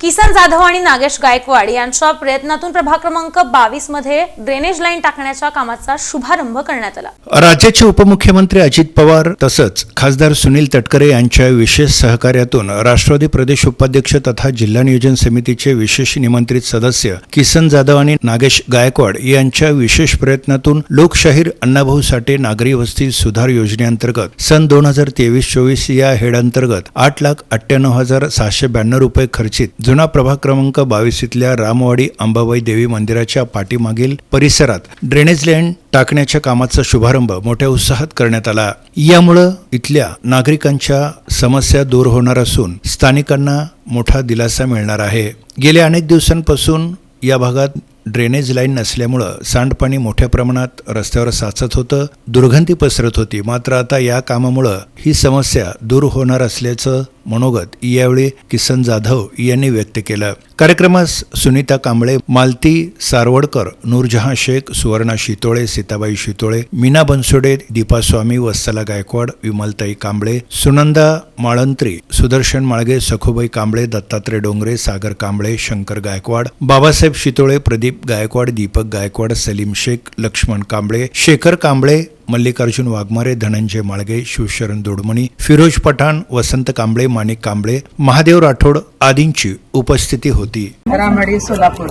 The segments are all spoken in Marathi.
किसन जाधव आणि नागेश गायकवाड यांच्या प्रयत्नातून प्रभाग क्रमांक 22 मध्ये ड्रेनेज लाईन टाकण्याच्या कामाचा शुभारंभ करण्यात आला। राज्याचे उपमुख्यमंत्री अजित पवार तसंच खासदार सुनील तटकरे यांच्या विशेष सहकार्यातून राष्ट्रवादी प्रदेश उपाध्यक्ष तथा जिल्हा नियोजन समितीचे विशेष निमंत्रित सदस्य किसन जाधव आणि नागेश गायकवाड यांच्या विशेष प्रयत्नातून लोकशाहीर अण्णाभाऊ साठे नागरी वस्ती सुधार योजनेअंतर्गत सन 2023-24 या हेड अंतर्गत 8,98,692 रुपये खर्चित जुना प्रभाग क्रमांक 22 इथल्या रामवाडी अंबाबाई देवी मंदिराच्या पाठीमागील परिसरात ड्रेनेज लाईन टाकण्याच्या कामाचा शुभारंभ मोठ्या उत्साहात करण्यात आला। यामुळे इथल्या नागरिकांच्या समस्या दूर होणार असून स्थानिकांना मोठा दिलासा मिळणार आहे। गेल्या अनेक दिवसांपासून या भागात ड्रेनेज लाईन नसल्यामुळे सांडपाणी मोठ्या प्रमाणात रस्त्यावर साचत होतं, दुर्गंधी पसरत होती। मात्र आता या कामामुळे ही समस्या दूर होणार असल्याचं मनोगत यावेळी किसन जाधव यांनी व्यक्त केलं। कार्यक्रमास सुनीता कांबळे, मालती सारवडकर, नूरजहां शेख, सुवर्णा शितोळे, सीताबाई शितोळे, मीना बनसोडे, दीपा स्वामी, वत्सला गायकवाड, विमलताई कांबळे, सुनंदा माळंत्री, सुदर्शन माळगे, सखुबाई कांबळे, दत्तात्रय डोंगरे, सागर कांबळे, शंकर गायकवाड, बाबासाहेब शितोळे, प्रदीप गायकवाड, दीपक गायकवाड, सलीम शेख, लक्ष्मण कांबळे, शेखर कांबळे, मल्लिकार्जुन वाघमारे, धनंजय माळगे, शिवशरण दोडमणी, फिरोज पठाण, वसंत कांबळे, माणिक कांबळे, महादेव राठोड आदींची उपस्थिती होती। रामवाडी सोलापूर।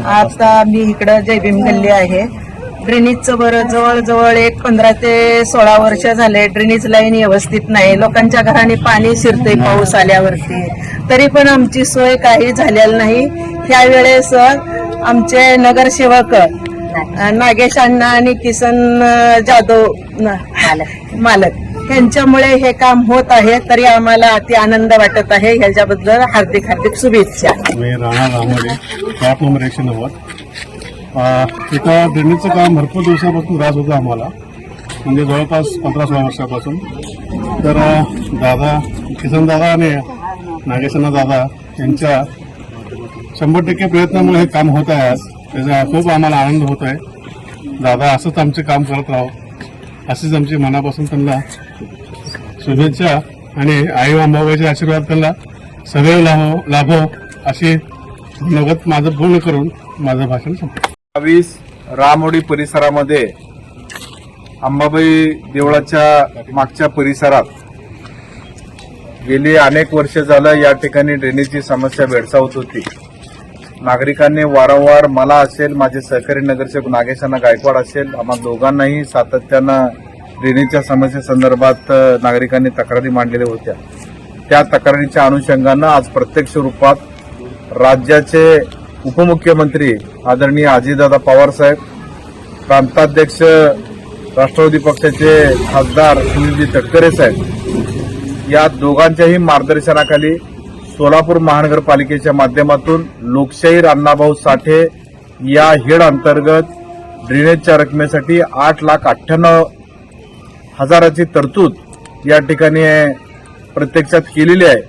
आता मी इकडं जयभीम गल्ली आहे। ड्रेनेजचं बरं जवळजवळ 15 ते 16 वर्ष झाले ड्रेनेज लाईन व्यवस्थित नाही। लोकांच्या घराने पाणी शिरते पाऊस आल्यावरती, तरी पण आमची सोय काही झालेली नाही। त्यावेळेस आमचे नगरसेवक नागेश अण्णा आणि किसन जाधव मालक यांच्यामुळे हे काम होत आहे, तरी आम्हाला अति आनंद वाटत आहे। ह्याच्याबद्दल हार्दिक हार्दिक शुभेच्छा। मी राणा रामवाडे, फ्लॅट नंबर 190। इथं ड्रेनेजचं काम भरपूर दिवसापासून त्रास होता आम्हाला, म्हणजे जवळपास 15-16 वर्षापासून। तर दादा किसन दादा आणि नागेशना दादा यांच्या 100% प्रयत्नामुळे हे काम होत आहे। आज त्याचा खूप आम्हाला आनंद होत आहे। दादा असंच आमचे काम करत राहो, असेच आमची मनापासून त्यांना शुभेच्छा आणि आई अंबाबाईचे आशीर्वाद त्यांना सदैव लाभो अशी नगद माझं पूर्ण करून माझं भाषण संपलं। 22 रामवाडी परिसरामध्ये अंबाबाई देवळाच्या मागच्या परिसरात गेली अनेक वर्ष झालं या ठिकाणी ड्रेनेजची समस्या भेडसावत होती। नागरिकांनी वारंवार मला असेल, माझे सहकारी नगरसेवक नागेशांना गायकवाड असेल, आम्हा दोघांनाही सातत्यानं ड्रेनेजच्या समस्येसंदर्भात नागरिकांनी तक्रारी मांडलेल्या होत्या। त्या तक्रारीच्या अनुषंगानं आज प्रत्यक्ष रूपात राज्याचे उपमुख्यमंत्री आदरणीय अजितदादा पवार साहेब, प्रांताध्यक्ष राष्ट्रवादी पक्षाचे खासदार सुनीलजी तटकरे साहेब या दोघांच्याही मार्गदर्शनाखाली सोलापूर महानगरपालिकेच्या माध्यमातून लोकशाहीर अण्णाभाऊ साठे या हेड अंतर्गत ड्रेनेजच्या रकमेसाठी 8,98,000ची तरतूद या ठिकाणी प्रत्यक्षात केलेली आहे।